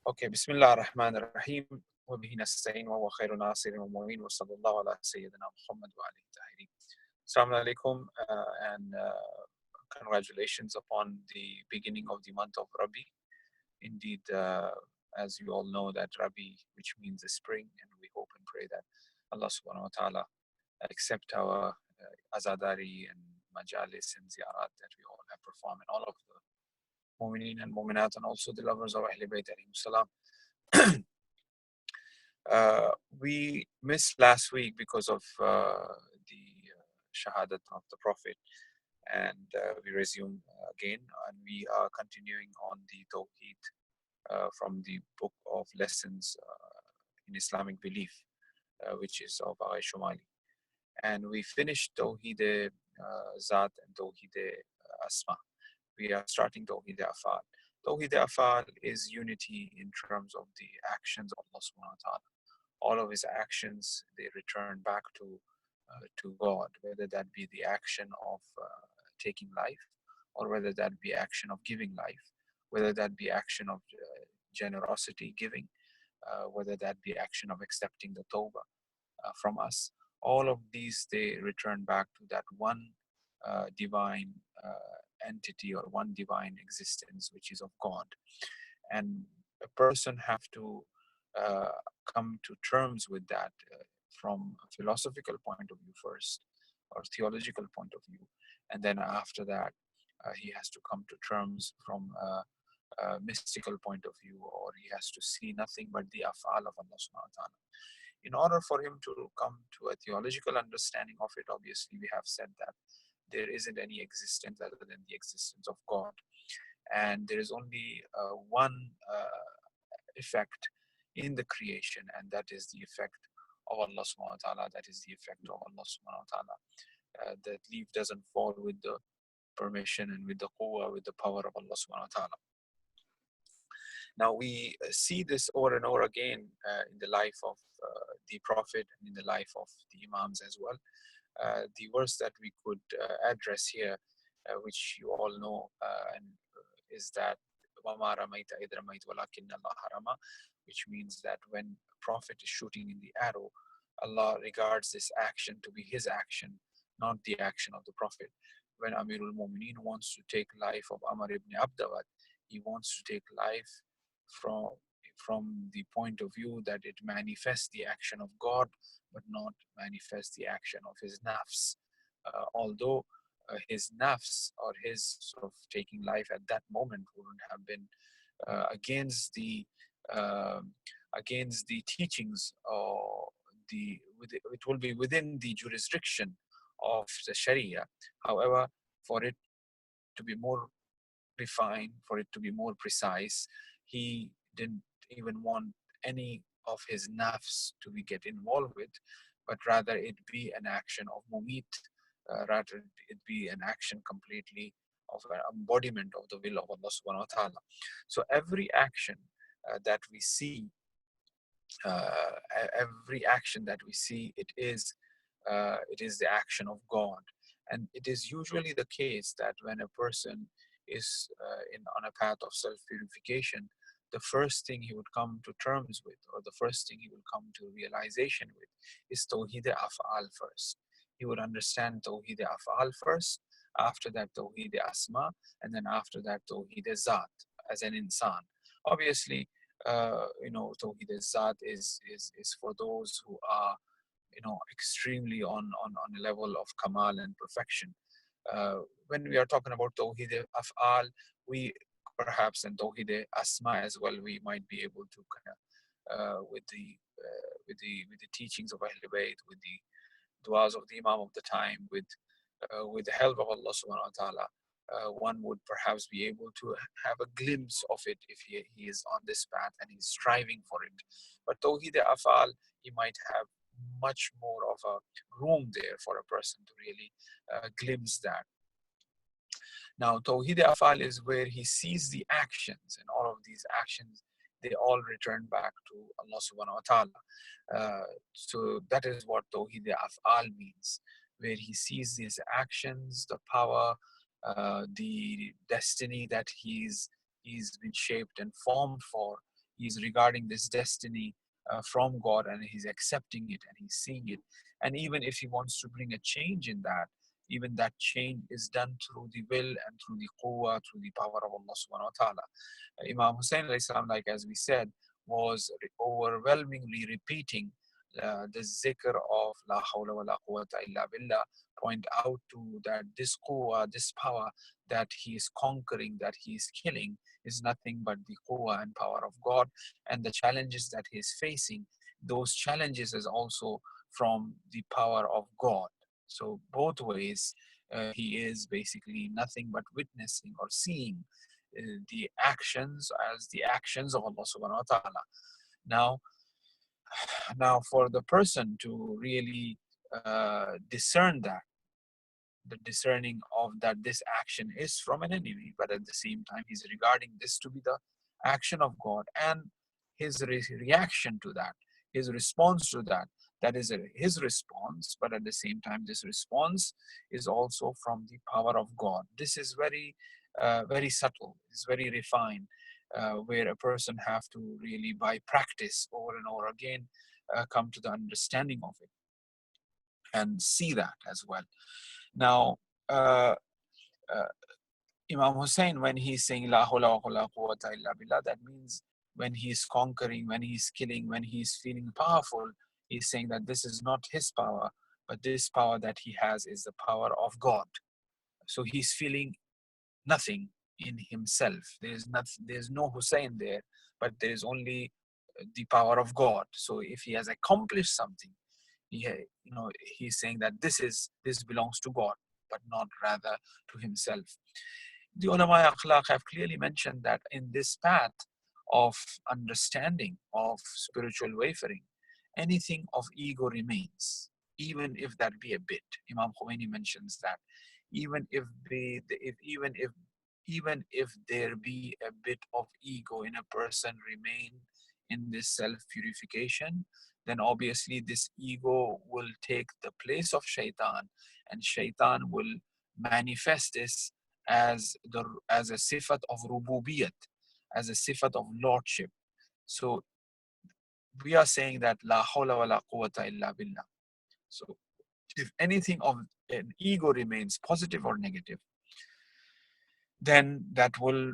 Okay, Bismillah ar-Rahman ar-Rahim. وبه نستعين وهو خير ناصر ومعين وصلى الله على سيدنا محمد وعلى الطاهرين. Assalamu alaikum and congratulations upon the beginning of the month of Rabi. Indeed, as you all know, that Rabi, which means the spring, and we hope and pray that Allah subhanahu wa ta'ala accept our azadari and majalis and ziyarat that we all have performed, and all of the mu'mineen and mu'minat, and also the lovers of Ahlul Bayt alayhim salam. We missed last week because of the shahadat of the Prophet, and we resume again, and we are continuing on the Tawheed from the book of lessons in Islamic belief, which is of Aqaid Shumali. And we finished Tawheed Zat and Tawheed Asma. We are starting Tawheed Afal. Tawheed Afal is unity in terms of the actions of Allah subhanahu wa ta'ala. All of his actions, they return back to God, whether that be the action of taking life, or whether that be action of giving life, whether that be action of generosity giving, whether that be action of accepting the tawbah from us. All of these, they return back to that one divine entity or one divine existence, which is of God. And a person have to come to terms with that from a philosophical point of view first, or theological point of view, and then after that he has to come to terms from a mystical point of view, or he has to see nothing but the af'al of Allah subhanahu wa ta'ala. In order for him to come to a theological understanding of it, obviously we have said that there isn't any existence other than the existence of God, and there is only one effect in the creation, and that is the effect of Allah subhanahu wa ta'ala. That is the effect of Allah subhanahu wa ta'ala. That leaf doesn't fall with the permission and with the quwwah, with the power of Allah subhanahu wa ta'ala. Now we see this over and over again in the life of the Prophet and in the life of the Imams as well. The verse that we could address here, which you all know, is that وَمَا رَمَيْتَ إِذْ رَمَيْتَ وَلَكِنَّ اللَّهَ رَمَى, which means that when a Prophet is shooting in the arrow, Allah regards this action to be his action, not the action of the Prophet. When Amirul Mu'mineen wants to take life of Amr ibn Abdawad, he wants to take life from the point of view that it manifests the action of God, but not manifests the action of his nafs. Although his nafs, or his sort of taking life at that moment, wouldn't have been uh, against the teachings, or it will be within the jurisdiction of the Sharia. However, for it to be more refined, for it to be more precise, he didn't even want any of his nafs to be get involved with, but rather it be an action of mumit, rather it be an action completely of an embodiment of the will of Allah subhanahu wa ta'ala. So every action that we see, it is the action of God. And it is usually the case that when a person is on a path of self-purification, the first thing he would come to terms with, or the first thing he will come to realization with, is Tawheed Af'al first. He would understand Tawheed Af'al first, after that Tawheed Asma, and then after that Tawheed Zat as an insan. Obviously, Tawheed Zat is for those who are extremely on a level of kamal and perfection. When we are talking about Tawheed Af'al, we perhaps, and Tawheed Asma as well, we might be able to kind of with the teachings of Ahlul Bayt, with the du'as of the Imam of the time, with the help of Allah subhanahu wa ta'ala, one would perhaps be able to have a glimpse of it if he is on this path and he's striving for it. But Tawheed Afal, he might have much more of a room there for a person to really glimpse that. Now, Tawheed Afal is where he sees the actions, and all of these actions, they all return back to Allah subhanahu wa ta'ala. So that is what Tawheed Afal means, where he sees these actions, the power, the destiny that he's been shaped and formed for. He's regarding this destiny from God, and he's accepting it and he's seeing it. And even if he wants to bring a change in that, even that change is done through the will and through the quwwah, through the power of Allah subhanahu wa ta'ala. Imam Hussein alayhi salam, like as we said, was overwhelmingly repeating the zikr of La hawla wa la quwwata illa billah, point out to that this quwwah, this power that he is conquering, that he is killing, is nothing but the quwwah and power of God. And the challenges that he is facing, those challenges is also from the power of God. So both ways, he is basically nothing but witnessing or seeing the actions as the actions of Allah subhanahu wa ta'ala. Now, now for the person to really discern that, the discerning of that this action is from an enemy, but at the same time he's regarding this to be the action of God, and his reaction to that, his response to that, that is his response, but at the same time this response is also from the power of God. This is very very subtle, it's very refined, where a person have to really by practice over and over again come to the understanding of it and see that as well. Now, uh, uh, Imam Hussein, when he's saying La hawla wa la quwwata illa billah, that means when he's conquering, when he's killing, when he's feeling powerful, he's saying that this is not his power, but this power that he has is the power of God. So he's feeling nothing in himself. There's no Hussein there, but there is only the power of God. So if he has accomplished something, he, he's saying that this belongs to God, but not rather to himself. The ulama akhlaq have clearly mentioned that in this path of understanding of spiritual wayfaring, anything of ego remains, even if that be a bit. Imam Khomeini mentions that even if even if there be a bit of ego in a person remain in this self-purification, then obviously this ego will take the place of shaitan, and shaitan will manifest this as a sifat of rububiyat, as a sifat of lordship. So we are saying that la hawla wa la quwwata illa billah. So if anything of an ego remains, positive or negative, then that will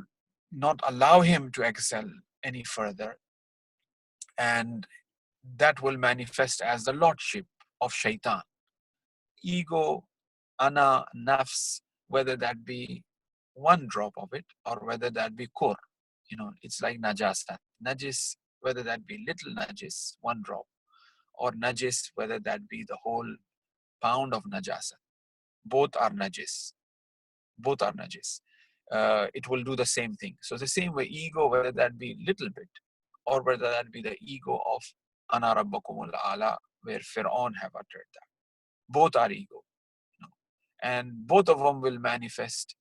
not allow him to excel any further, and that will manifest as the lordship of shaitan. Ego, ana, nafs, whether that be one drop of it or whether that be kur, it's like najasat, najis, whether that be little najis, one drop, or najis, whether that be the whole pound of najasat. Both are najis. Both are najis. It will do the same thing. So the same way, ego, whether that be little bit or whether that be the ego of ana rabbakumul ala, where Fir'aun have uttered that. Both are ego. And both of them will manifest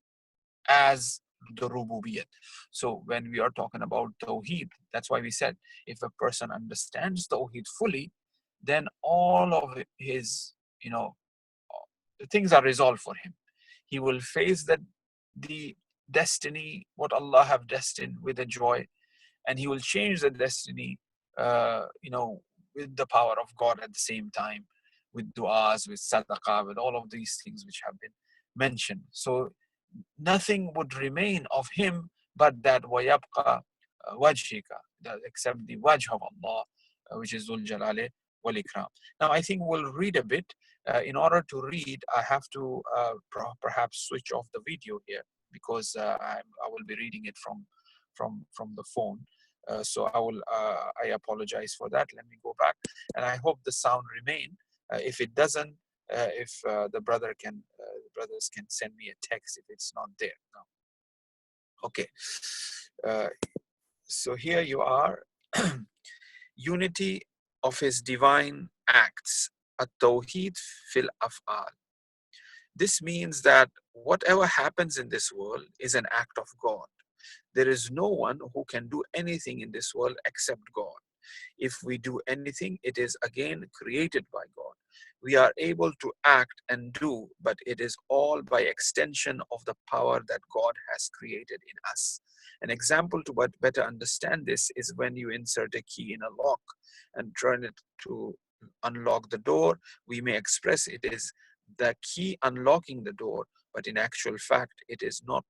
as the rububiyat. So when we are talking about tawheed, that's why we said if a person understands tawheed fully, then all of his, things are resolved for him. He will face the destiny, what Allah have destined, with a joy, and he will change the destiny, with the power of God at the same time, with du'as, with sadaqah, with all of these things which have been mentioned. So nothing would remain of him but that وَيَبْقَى وَجْهِكَ, except the wajh of Allah, which is Dhul Jalali wal Ikram. Now I think we'll read a bit. In order to read, I have to perhaps switch off the video here, because I will be reading it from the phone. So I apologize for that. Let me go back, and I hope the sound remain. If it doesn't, if the brothers can send me a text if it's not there. No. Okay. So here you are. Unity of his divine acts. At-tawheed fil af'al. This means that whatever happens in this world is an act of God. There is no one who can do anything in this world except God. If we do anything, it is again created by God. We are able to act and do, but it is all by extension of the power that God has created in us. An example to better understand this is when you insert a key in a lock and turn it to unlock the door. We may express it is the key unlocking the door, but in actual fact, it is not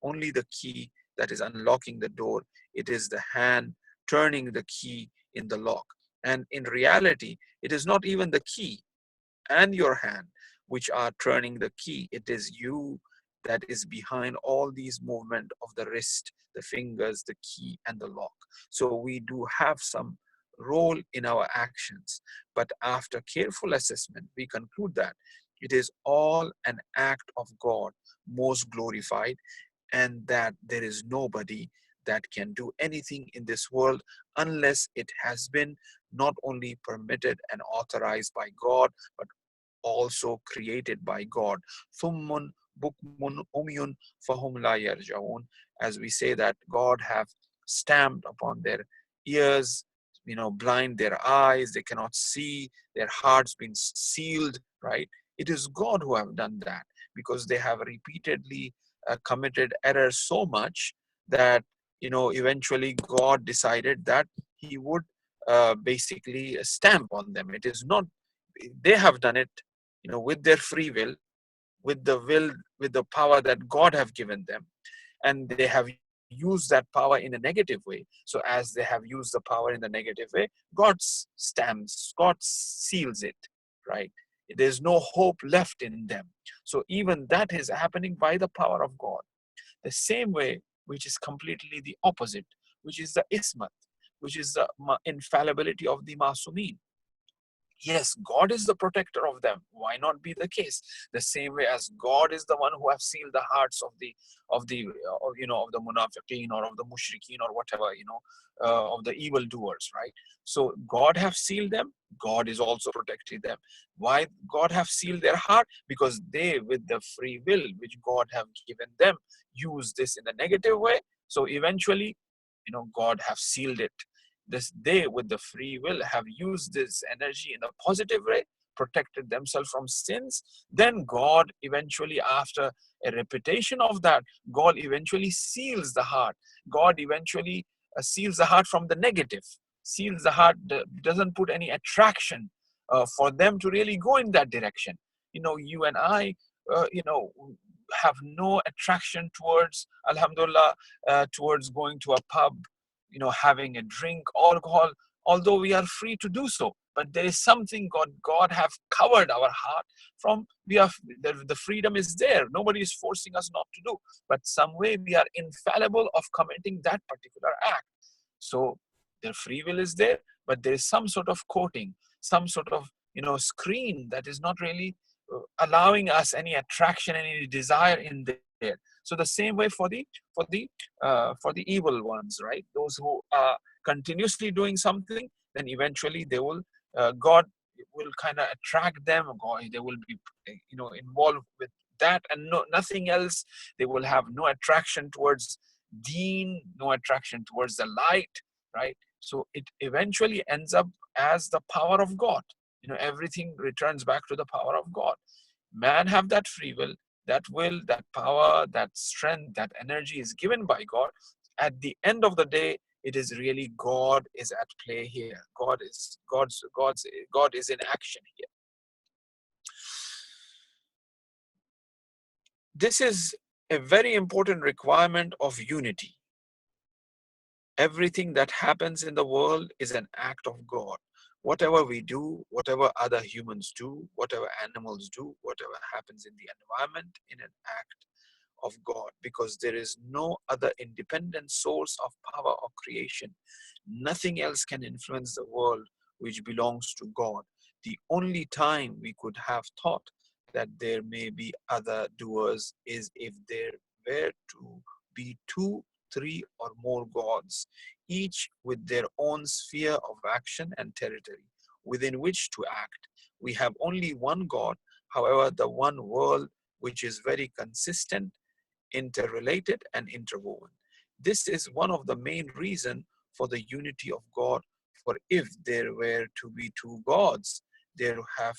only the key that is unlocking the door, it is the hand turning the key in the lock. And in reality, it is not even the key and your hand which are turning the key. It is you that is behind all these movement of the wrist, the fingers, the key, and the lock. So we do have some role in our actions. But after careful assessment, we conclude that it is all an act of God, most glorified, and that there is nobody that can do anything in this world unless it has been not only permitted and authorized by God, but also created by God. Thummun bukmun umyun fahum la yarjaun. As we say that God have stamped upon their ears, blind their eyes, they cannot see, their hearts been sealed, right? It is God who have done that because they have repeatedly committed errors so much that, eventually God decided that he would basically stamp on them. It is not, they have done it, with their free will, with the power that God have given them. And they have used that power in a negative way. So as they have used the power in the negative way, God stamps, God seals it, right? There's no hope left in them. So even that is happening by the power of God. The same way, which is completely the opposite, which is the ismat, which is the infallibility of the masumin. Yes, God is the protector of them. Why not be the case? The same way as God is the one who have sealed the hearts of the munafiqeen or of the mushrikeen or whatever, of the evildoers, right? So God have sealed them. God is also protecting them. Why God have sealed their heart? Because they, with the free will which God have given them, use this in a negative way. So eventually, God have sealed it. This they, with the free will, have used this energy in a positive way, protected themselves from sins. Then God eventually, after a repetition of that, God eventually seals the heart. God eventually seals the heart from the negative, seals the heart, doesn't put any attraction for them to really go in that direction. You and I, have no attraction towards, alhamdulillah, towards going to a pub, having a drink, alcohol, although we are free to do so. But there is something God have covered our heart from. We have the freedom is there. Nobody is forcing us not to do. But some way we are infallible of committing that particular act. So the free will is there, but there is some sort of coating, some sort of screen that is not really allowing us any attraction, any desire in there. So the same way for the evil ones, right? Those who are continuously doing something, then eventually they will, God will kind of attract them. God, they will be, involved with that and nothing else. They will have no attraction towards deen, no attraction towards the light, right? So it eventually ends up as the power of God. Everything returns back to the power of God. Man have that free will, that power, that strength, that energy is given by God. At the end of the day, it is really God is at play here. God is in action here. This is a very important requirement of unity. Everything that happens in the world is an act of God. Whatever we do, whatever other humans do, whatever animals do, whatever happens in the environment, in an act of God, because there is no other independent source of power or creation. Nothing else can influence the world which belongs to God. The only time we could have thought that there may be other doers is if there were to be two, three, or more gods, each with their own sphere of action and territory within which to act. We have only one God, however, the one world which is very consistent, interrelated, and interwoven. This is one of the main reasons for the unity of God. For if there were to be two gods, there have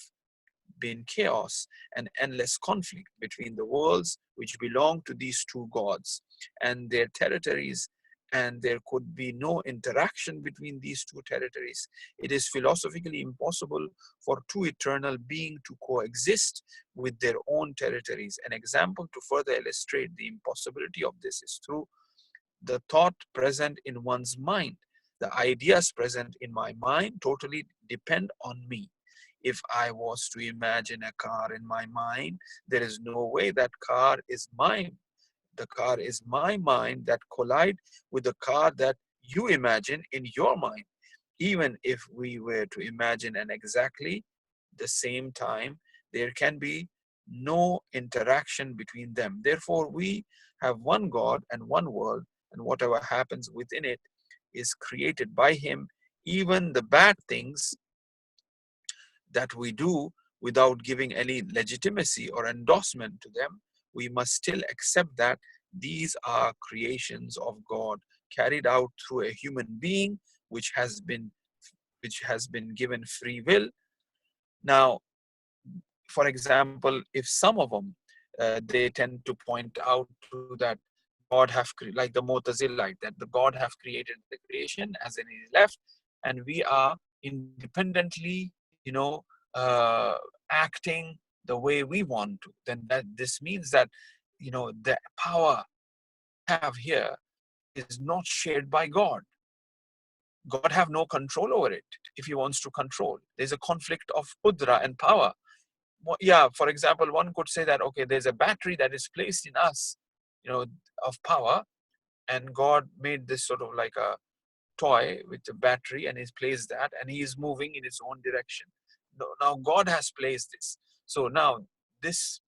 been chaos and endless conflict between the worlds which belong to these two gods and their territories, and there could be no interaction between these two territories. It is philosophically impossible for two eternal beings to coexist with their own territories. An example to further illustrate the impossibility of this is through the thought present in one's mind. The ideas present in my mind totally depend on me. If I was to imagine a car in my mind, there is no way that car is mine. The car is my mind that collide with the car that you imagine in your mind. Even if we were to imagine an exactly the same time, there can be no interaction between them. Therefore, we have one God and one world, and whatever happens within it is created by Him. Even the bad things that we do without giving any legitimacy or endorsement to them, we must still accept that these are creations of God carried out through a human being which has been given free will. Now, for example, if some of them they tend to point out to that God have like the Mu'tazilite, that the God have created the creation as in He left, and we are independently, uh, acting the way we want to. Then that this means that the power we have here is not shared by God. God have no control over it if He wants to control. There's a conflict of qudra and power. Yeah, for example, one could say that, okay, there's a battery that is placed in us, of power, and God made this sort of like a toy with a battery, and He's placed that, and He is moving in its own direction. Now God has placed this. So now this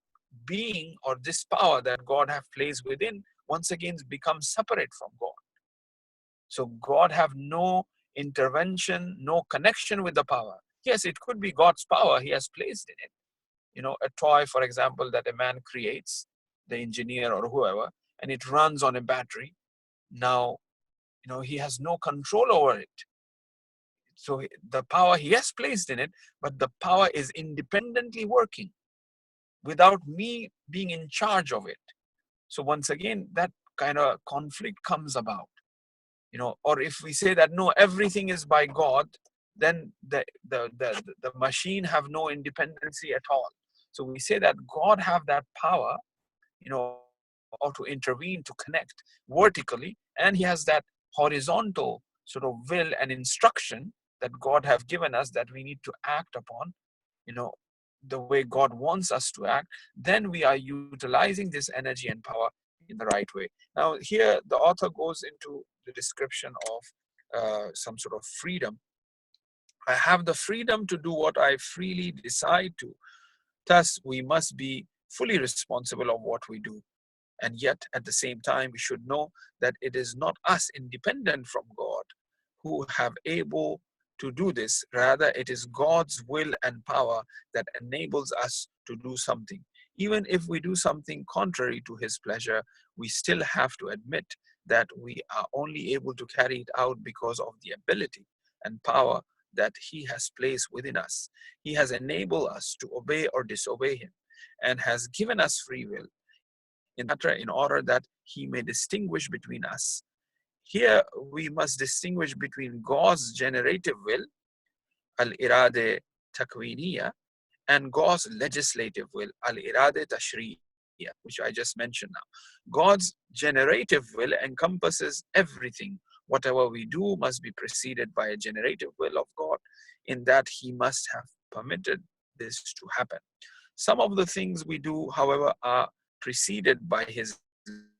being or this power that God have placed within once again becomes separate from God. So God have no intervention, no connection with the power. Yes, it could be God's power He has placed in it. A toy, for example, that a man creates, the engineer or whoever, and it runs on a battery. Now, he has no control over it. So the power he has placed in it, but the power is independently working without me being in charge of it. So once again, that kind of conflict comes about. Or if we say that no, everything is by God, then the machine have no independency at all. So we say that God have that power, or to intervene, to connect vertically, and He has that horizontal sort of will and instruction that God have given us that we need to act upon, you know, the way God wants us to act. Then we are utilizing this energy and power in the right way. Now, here the author goes into the description of some sort of freedom. I have the freedom to do what I freely decide to. Thus, we must be fully responsible of what we do. And yet, at the same time, we should know that it is not us independent from God who have able to do this. Rather, it is God's will and power that enables us to do something. Even if we do something contrary to His pleasure, we still have to admit that we are only able to carry it out because of the ability and power that He has placed within us. He has enabled us to obey or disobey Him and has given us free will in order that He may distinguish between us. Here we must distinguish between God's generative will, al-irade takwiniya, and God's legislative will, al-irade tashriya, which I just mentioned now. God's generative will encompasses everything. Whatever we do must be preceded by a generative will of God, in that He must have permitted this to happen. Some of the things we do, however, are preceded by His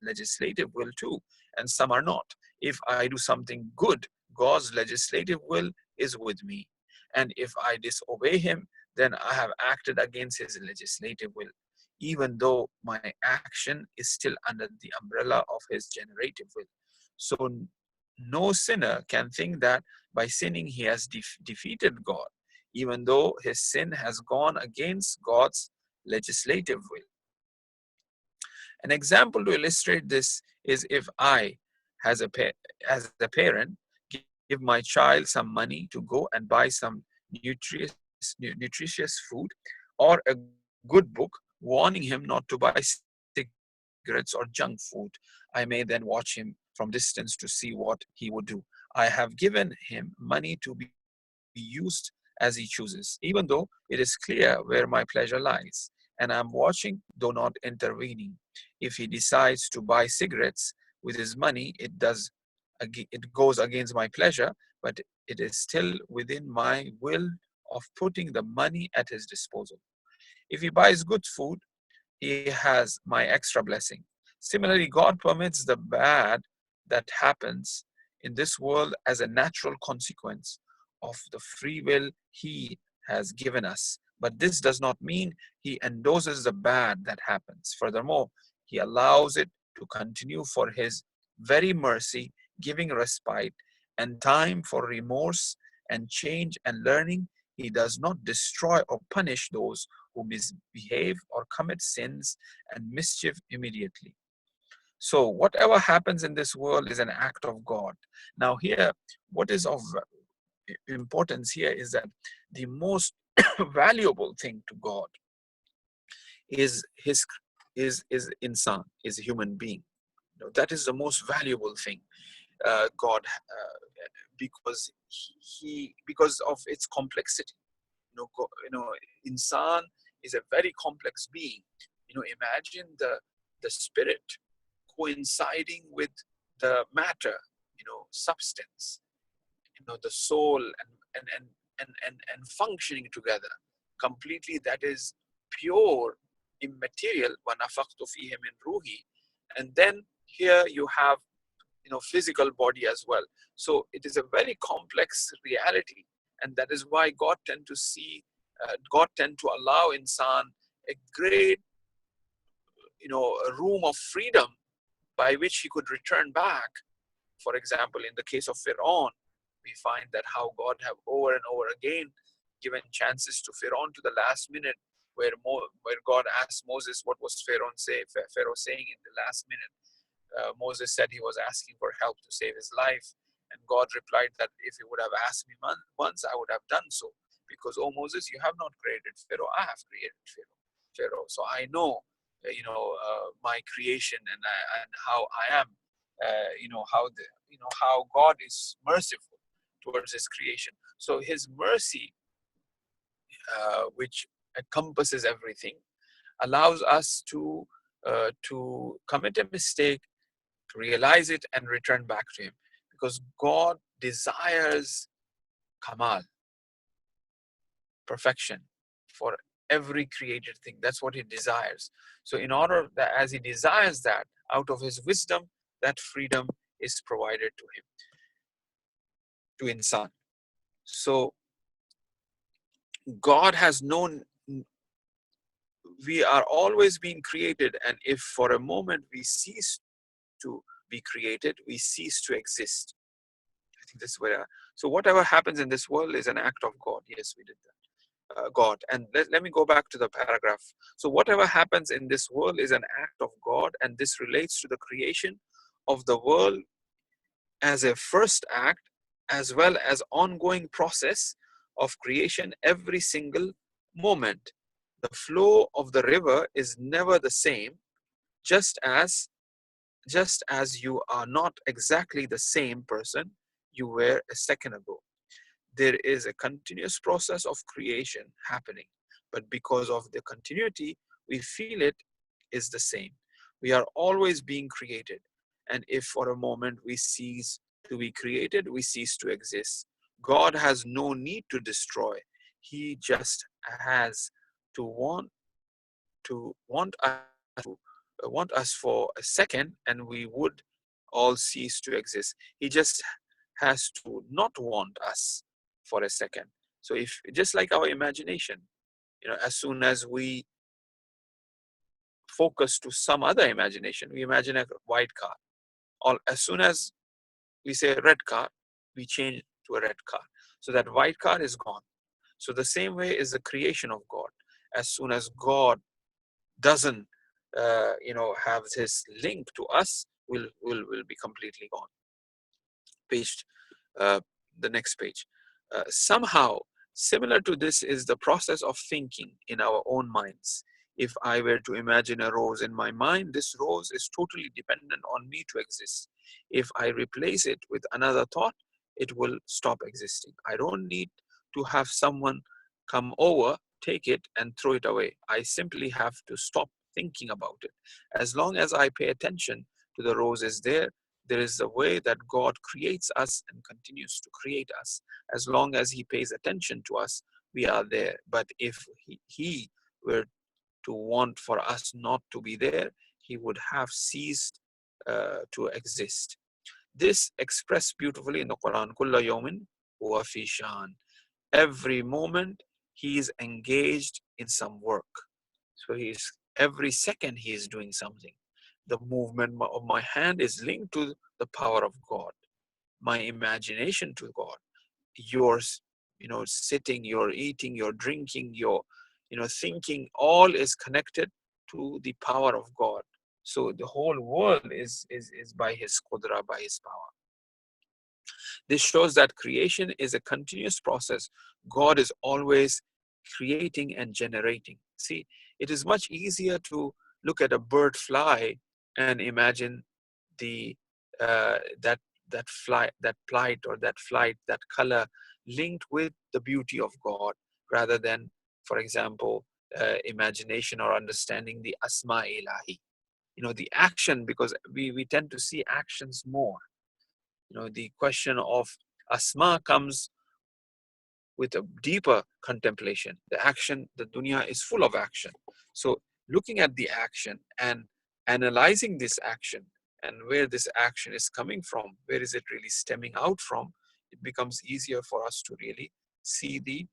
legislative will too, and some are not. If I do something good, God's legislative will is with me. And if I disobey Him, then I have acted against His legislative will, even though my action is still under the umbrella of His generative will. So no sinner can think that by sinning he has defeated God, even though his sin has gone against God's legislative will. An example to illustrate this is if I, as a parent, give my child some money to go and buy some nutritious food, or a good book warning him not to buy cigarettes or junk food. I may then watch him from distance to see what he would do. I have given him money to be used as he chooses, even though it is clear where my pleasure lies. And I'm watching, though not intervening. If he decides to buy cigarettes with his money, it goes against my pleasure, but it is still within my will of putting the money at his disposal. If he buys good food, he has my extra blessing. Similarly, God permits the bad that happens in this world as a natural consequence of the free will he has given us. But this does not mean he endorses the bad that happens. Furthermore, he allows it to continue for his very mercy, giving respite and time for remorse and change and learning. He does not destroy or punish those who misbehave or commit sins and mischief immediately. So, whatever happens in this world is an act of God. Now, here, what is of importance here is that the most valuable thing to God is his is insan, is a human being. You know, that is the most valuable thing. God, because because of its complexity. Insan is a very complex being. Imagine the spirit coinciding with the matter, substance, the soul, and functioning together completely. That is pure, immaterial. وَنَفَخْتُ فِيهِ مِنْ رُوحِي. And then here you have physical body as well. So it is a very complex reality, and that is why God tend to allow insan a great a room of freedom by which he could return back. For example, in the case of Pharaoh, we find that how God have over and over again given chances to Pharaoh to the last minute, where God asked Moses what was Pharaoh saying in the last minute. Moses said he was asking for help to save his life. And God replied that if he would have asked me once, I would have done so. Because, oh Moses, you have not created Pharaoh, I have created Pharaoh. So I know, my creation, and how I am, how God is merciful towards his creation. So his mercy, which encompasses everything, allows us to commit a mistake, to realize it and return back to him, because God desires kamal, perfection, for every created thing. That's what he desires. So in order that, as he desires that, out of his wisdom, that freedom is provided to him, to insan. So God has known we are always being created, and if for a moment we cease to be created, we cease to exist. I think this is where. So whatever happens in this world is an act of God. Yes, we did that. God. And let me go back to the paragraph. So whatever happens in this world is an act of God, and this relates to the creation of the world as a first act, as well as ongoing process of creation every single moment. The flow of the river is never the same, just as you are not exactly the same person you were a second ago. There is a continuous process of creation happening, but because of the continuity, we feel it is the same. We are always being created, and if for a moment we cease to be created, we cease to exist. God has no need to destroy. He just has to want us for a second, and we would all cease to exist. He just has to not want us for a second. So if, just like our imagination, as soon as we focus to some other imagination, we imagine a white car, or as soon as we say a red car, we change to a red car. So that white car is gone. So the same way is the creation of God. As soon as God doesn't have this link to us, will be completely gone. Page, the next page. Somehow Similar to this is the process of thinking in our own minds. If I were to imagine a rose in my mind, this rose is totally dependent on me to exist. If I replace it with another thought, it will stop existing. I don't need to have someone come over, take it, and throw it away. I simply have to stop thinking about it. As long as I pay attention to the rose is there, there is a way that God creates us and continues to create us. As long as He pays attention to us, we are there. But if He were to want for us not to be there, He would have ceased to exist. This expressed beautifully in the Quran, كُلَّ يَوْمٍ هُوَ فِي شَانٍ. Every moment he is engaged in some work. So every second he is doing something. The movement of my hand is linked to the power of God. My imagination to God. Yours, sitting, you're eating, you're drinking, you're, thinking, all is connected to the power of God. So the whole world is by His qudra, by His power. This shows that creation is a continuous process. God is always creating and generating. See, it is much easier to look at a bird fly and imagine the that flight, that plight, or that flight, that color linked with the beauty of God, rather than, for example, imagination or understanding the asma ilahi. The action, because we tend to see actions more. The question of asma comes with a deeper contemplation. The action, the dunya is full of action. So looking at the action and analyzing this action and where this action is coming from, where is it really stemming out from, it becomes easier for us to really see the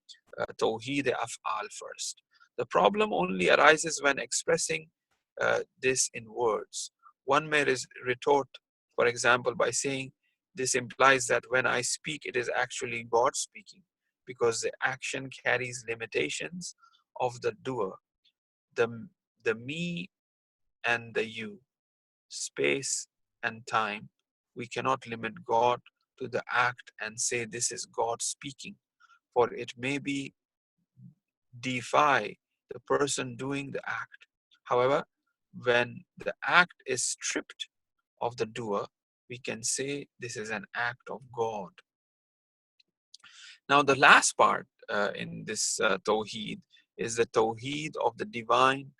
tawheed af'al first. The problem only arises when expressing this in words. One may retort, for example, by saying, this implies that when I speak, it is actually God speaking, because the action carries limitations of the doer, the me and the you, space and time. We cannot limit God to the act and say this is God speaking, for it may be defy the person doing the act. However, when the act is stripped of the doer, we can say this is an act of God. Now, the last part in this Tawheed is the Tawheed of the divine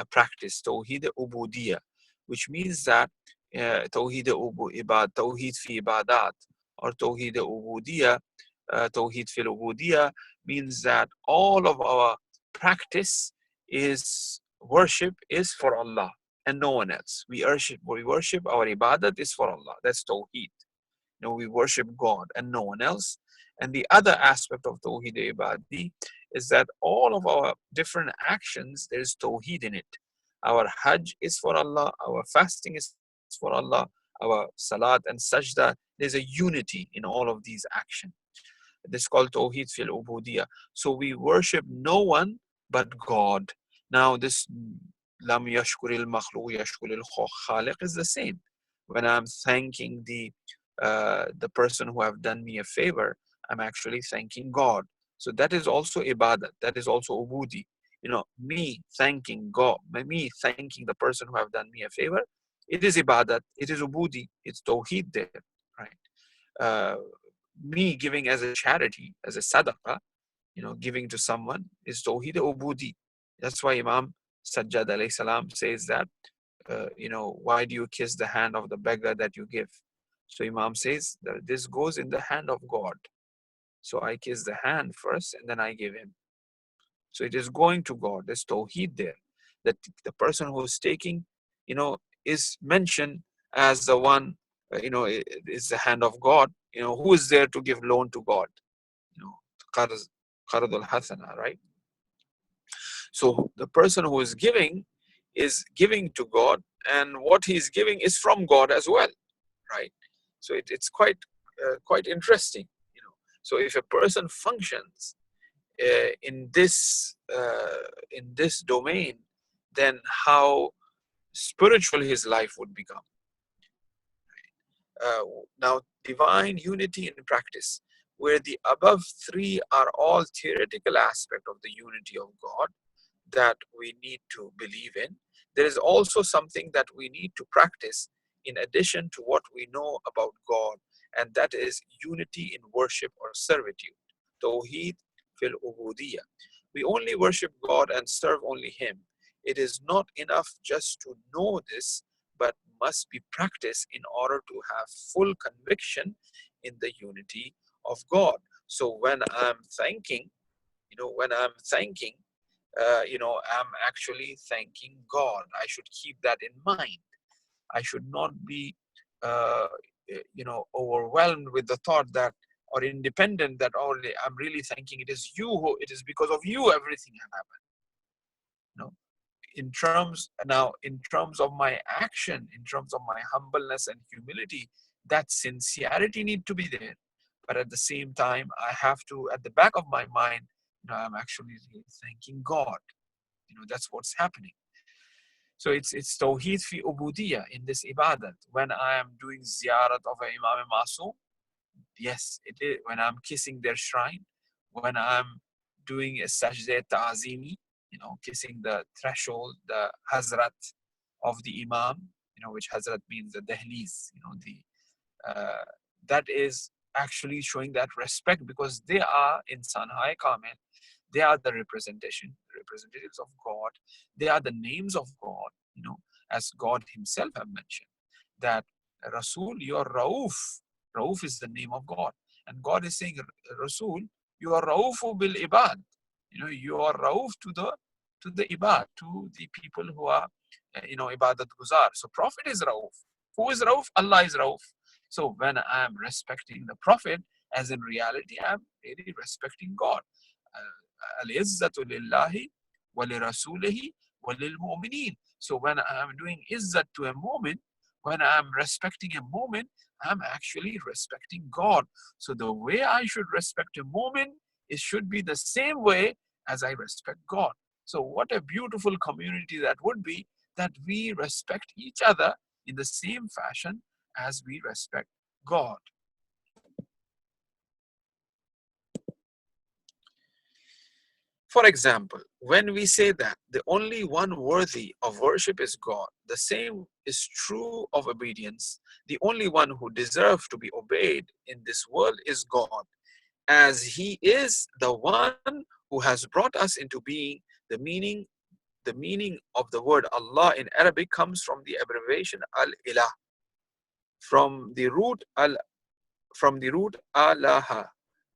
practice, Tawheed Ubudiyya, which means that Tawheed Tawheed fi Ibadat, or Tawheed Ubudiyya, Tawheed fil Ubudiyya, means that all of our practice is worship is for Allah and no one else. We worship, our ibadat is for Allah. That's Tawheed. We worship God and no one else. And the other aspect of Tawheed Ibadi is that all of our different actions, there's Tawheed in it. Our Hajj is for Allah, our fasting is for Allah, our Salat and Sajda, there's a unity in all of these actions. This is called Tawheed fil Ubudiyya. So we worship no one but God. Now this Lam Yashkuril Makhluq Yashkuril Khaliq is the same. When I'm thanking the person who have done me a favor, I'm actually thanking God. So that is also ibadat. That is also ubudi. Me thanking God, me thanking the person who have done me a favor, it is ibadat. It is ubudi. It's tawheed there, right? Uh, Me giving as a charity, as a sadaqah, giving to someone is tawheed ubudi. That's why Imam Sajjad alayhi salam says that, why do you kiss the hand of the beggar that you give? So Imam says that this goes in the hand of God. So I kiss the hand first and then I give him. So it is going to God. There's tawheed there. That the person who is taking, is mentioned as the one, is the hand of God. Who is there to give loan to God? Qarz al-hasana, right? So the person who is giving to God, and what he's giving is from God as well, right? So it's quite interesting. So if a person functions in this domain, then how spiritual his life would become. Now, divine unity in practice. where the above three are all theoretical aspects of the unity of God that we need to believe in, there is also something that we need to practice in addition to what we know about God, and that is unity in worship or servitude. Tawheed fil ubudiyah. We only worship God and serve only Him. It is not enough just to know this, but must be practiced in order to have full conviction in the unity of God. So when I'm thanking, I'm actually thanking God. I should keep that in mind. I should not be, overwhelmed with the thought that, or independent that, oh, I'm really thanking it is you who, it is because of you everything has happened. No, in terms of my action, in terms of my humbleness and humility, that sincerity need to be there. But at the same time, I have to, at the back of my mind, I'm actually really thanking God. That's what's happening. So it's tawheed fi ubudiyah in this ibadat. When I am doing ziyarat of Imam Masum, yes, it is. When I'm kissing their shrine, when I'm doing a sajda ta'zimi, kissing the threshold, the hazrat of the Imam, which hazrat means the dehliz, uh, that is actually showing that respect because they are insan hai kamil. They are the representatives of God. They are the names of God, as God Himself have mentioned that Rasul, you are Rauf. Rauf is the name of God. And God is saying, Rasul, you are Raufu bil ibad. You are Rauf to the ibad, to the people who are, ibadat guzar. So Prophet is Rauf. Who is Rauf? Allah is Rauf. So when I am respecting the Prophet, as in reality, I am really respecting God. Al-izzatu lillahi wa li rasulihi wa lil mu'mineen. So when I am doing izzat to a moment, when I am respecting a moment, I'm actually respecting God. So the way I should respect a moment, it should be the same way as I respect God. So what a beautiful community that would be, that we respect each other in the same fashion as we respect God. For example, when we say that the only one worthy of worship is God, the same is true of obedience. The only one who deserves to be obeyed in this world is God, as He is the one who has brought us into being. The meaning of the word Allah in Arabic comes from the abbreviation al-ilah, from the root alaha,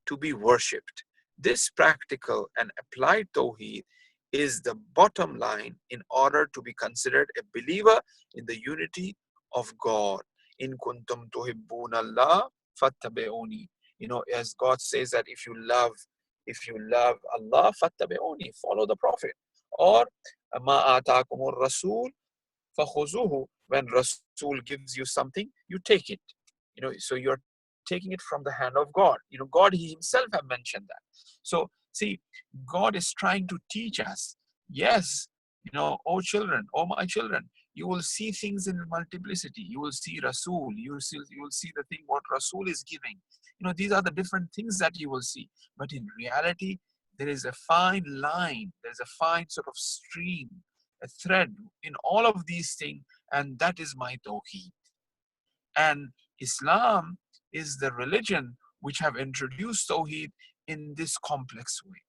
to be worshipped. This practical and applied tawheed is the bottom line in order to be considered a believer in the unity of God. In kuntum tuhibbun Allah fattabi'uni. As God says that if you love Allah fattabi'uni, follow the Prophet. Or ma ataakumur rasul fakhuzuhu, when Rasul gives you something, you take it. So you're taking it from the hand of God. God He Himself have mentioned that. So see, God is trying to teach us. Yes, oh children, oh my children, you will see things in multiplicity. You will see Rasul. You will see the thing what Rasul is giving. These are the different things that you will see. But in reality, there is a fine line. There's a fine sort of stream, a thread in all of these things, and that is my tawheed. And Islam is the religion which have introduced tawheed in this complex way.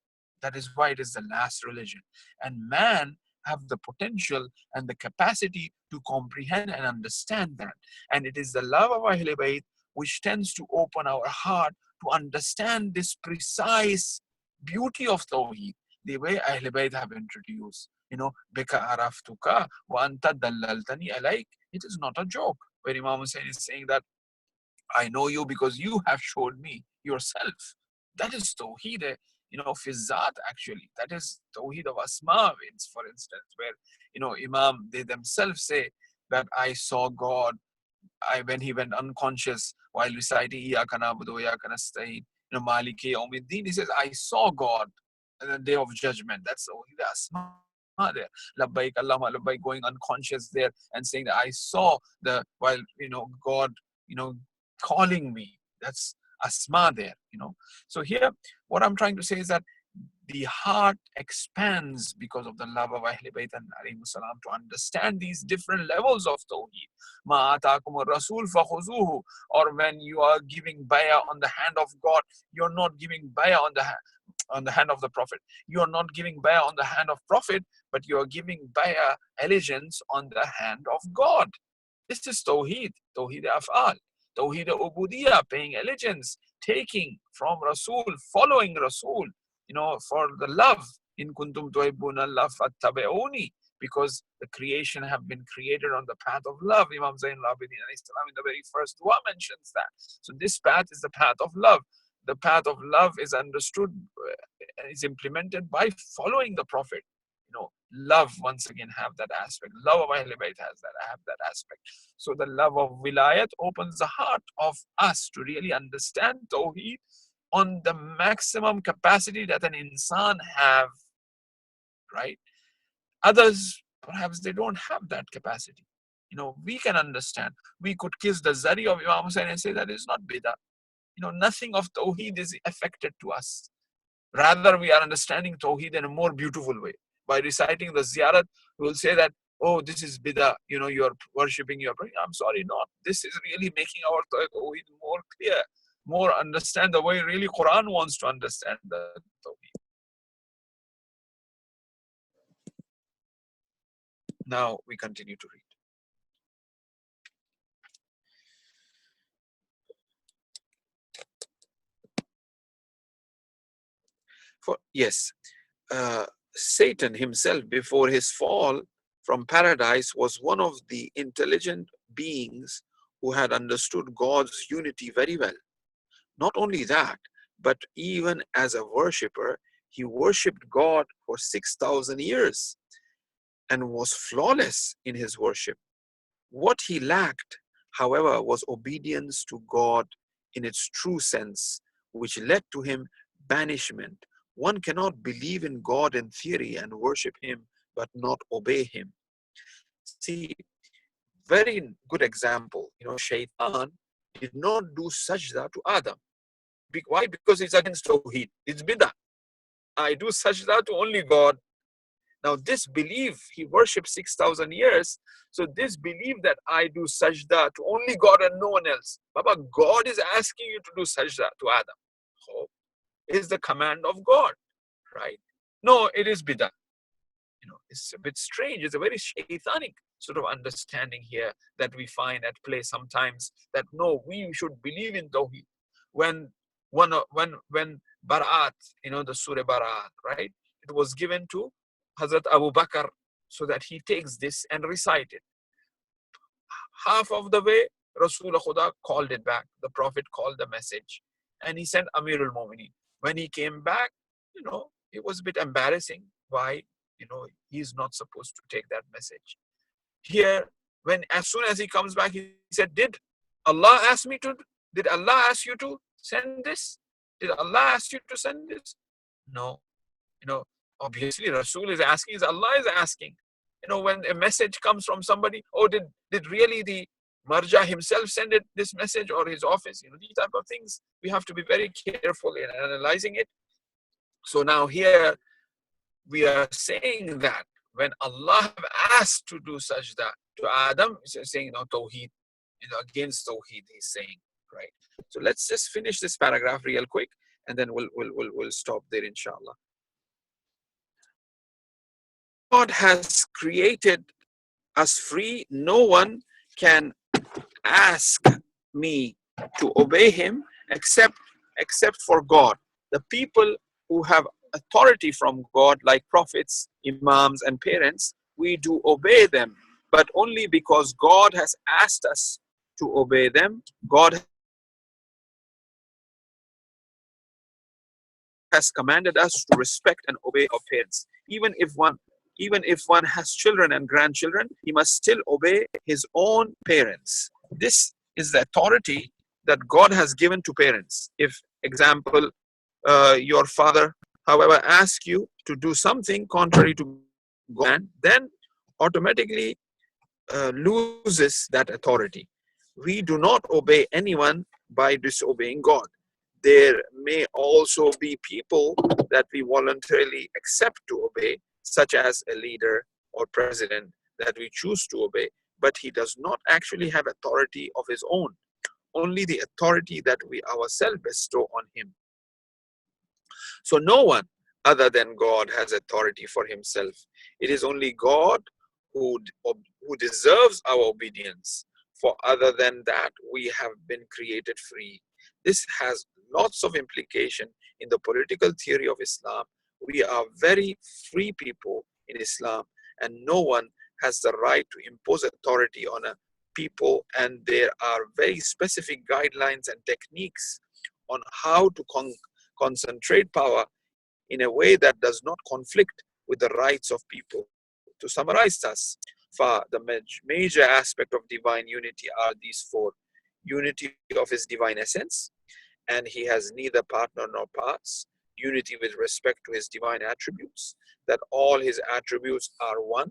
That is why it is the last religion. And man have the potential and the capacity to comprehend and understand that. And it is the love of Ahl Bayt which tends to open our heart to understand this precise beauty of tawheed, the way Ahl Bayt have introduced. Bika araftuka wa anta dallaltani alayk. It is not a joke. Where Imam Hussein is saying that I know you because you have showed me yourself. That is Tawheed, Fizzat actually. That is Tawheed of Asma, for instance, where, Imam, they themselves say that I saw God when he went unconscious while reciting Iyaka na'budu wa iyaka nasta'in, Maliki Yawmiddin. He says, I saw God on the day of judgment. That's Tawheed Asma there. Labbaik Allahumma labbaik, going unconscious there and saying that I saw while God, calling me. That's asma there, So here, what I'm trying to say is that the heart expands because of the love of Ahlul Bayt and alayhi salam to understand these different levels of Tawheed. Ma ataakum rasul fakhuzuhu. Or when you are giving bay'ah on the hand of God, you're not giving bay'ah on the hand of the Prophet. You are not giving bay'ah on the hand of Prophet, but you are giving bay'ah allegiance on the hand of God. This is Tawheed, Tawheed Af'al, Tawheed Ubudiyah, paying allegiance, taking from Rasul, following Rasul, for the love. In kuntum tuhibbuna Allah fattabi'uni, because the creation have been created on the path of love. Imam Zain al-Abidin alayhi salam in the very first dua mentions that. So this path is the path of love. The path of love is understood, is implemented by following the Prophet. Love once again have that aspect. Love of Ahlul Bayt have that aspect. So the love of wilayat opens the heart of us to really understand Tawheed on the maximum capacity that an insan have, right? Others, perhaps they don't have that capacity. We can understand. We could kiss the zari of Imam Hussain and say that is not bidah. Nothing of Tawheed is affected to us. Rather, we are understanding Tawheed in a more beautiful way. By reciting the ziyarat, we will say that, oh, this is bidah, you are worshipping, you are praying. I'm sorry, not. This is really making our Tawheed more clear, more understand the way really Quran wants to understand the Tawheed. Now we continue to read. Satan himself, before his fall from paradise, was one of the intelligent beings who had understood God's unity very well. Not only that, but even as a worshipper, he worshipped God for 6,000 years and was flawless in his worship. What he lacked, however, was obedience to God in its true sense, which led to him banishment. One cannot believe in God in theory and worship him, but not obey him. See, very good example. Shaitan did not do sajda to Adam. Why? Because it's against Tawheed. It's bidah. I do sajda to only God. Now this belief, he worshipped 6,000 years. So this belief that I do sajda to only God and no one else. Baba, God is asking you to do sajda to Adam. So, is the command of God, right? No, it is bidah. It's a bit strange. It's a very shaitanic sort of understanding here that we find at play sometimes, that no, we should believe in Tawheed. When Bara'at, the Surah Bara'at, right? It was given to Hazrat Abu Bakr so that he takes this and recite it. Half of the way, Rasulullah Khuda called it back. The Prophet called the message and he sent Amirul Mu'mineen. When he came back, it was a bit embarrassing. Why? He's not supposed to take that message. Here, as soon as he comes back, he said, did Allah ask you to send this? Did Allah ask you to send this? No. Obviously Rasul is asking, Allah is asking. When a message comes from somebody, did really the Marja himself send this message, or his office? These type of things, we have to be very careful in analyzing it. So now here we are saying that when Allah asked to do sajda to Adam, he's saying, Tawheed, against Tawheed, he's saying, right? So let's just finish this paragraph real quick, and then we'll stop there, inshallah. God has created us free. No one can ask me to obey him except for God. The people who have authority from God, like prophets, imams, and parents, we do obey them, but only because God has asked us to obey them. God has commanded us to respect and obey our parents. Even if one has children and grandchildren, he must still obey his own parents. This is the authority that God has given to parents. If, example, your father, however, asks you to do something contrary to God, then automatically loses that authority. We do not obey anyone by disobeying God. there may also be people that we voluntarily accept to obey, such as a leader or president that we choose to obey, but he does not actually have authority of his own, only the authority that we ourselves bestow on him. So no one other than God has authority for himself. It is only God who deserves our obedience. For other than that, we have been created free. This has lots of implication in the political theory of Islam. We are very free people in Islam, and no one has the right to impose authority on a people, and there are very specific guidelines and techniques on how to concentrate power in a way that does not conflict with the rights of people. To summarize us, the major aspect of divine unity are these four: unity of his divine essence, and he has neither partner nor parts; unity with respect to his divine attributes, that all his attributes are one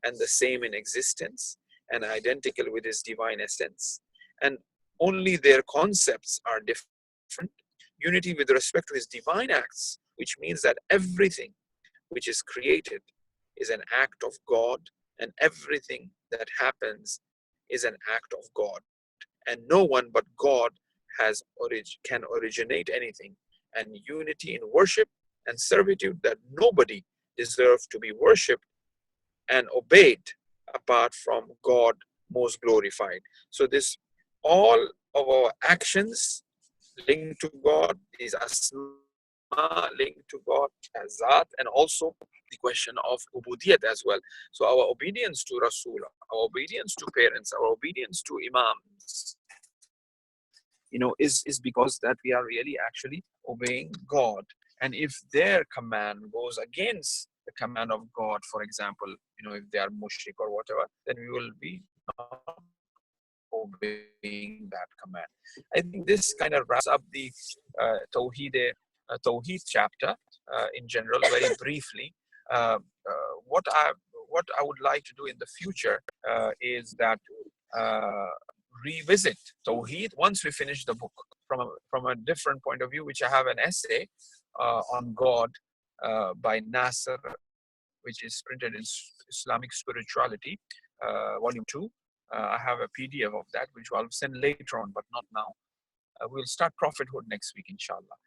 and the same in existence and identical with his divine essence, and only their concepts are different; unity with respect to his divine acts, which means that everything which is created is an act of God, and everything that happens is an act of God, and no one but God can originate anything; and unity in worship and servitude, that nobody deserves to be worshipped and obeyed apart from God most glorified. So this, all of our actions linked to God, these asma linked to God, azat, and also the question of ubudiyat as well. So our obedience to Rasul, our obedience to parents, our obedience to imams, is because that we are really actually obeying God. And if their command goes against the command of God, for example, if they are mushrik or whatever, then we will be not obeying that command. I think this kind of wraps up the Tawheed chapter in general, very briefly. What I would like to do in the future is that uh, revisit Tawheed once we finish the book from a different point of view, which I have an essay on God by Nasser, which is printed in Islamic Spirituality, volume 2. I have a PDF of that, which I'll send later on, but not now. We'll start prophethood next week, inshallah.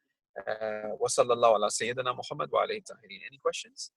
Wa sallallahu ala Sayyidina Muhammad wa alayhi tahirin. Any questions?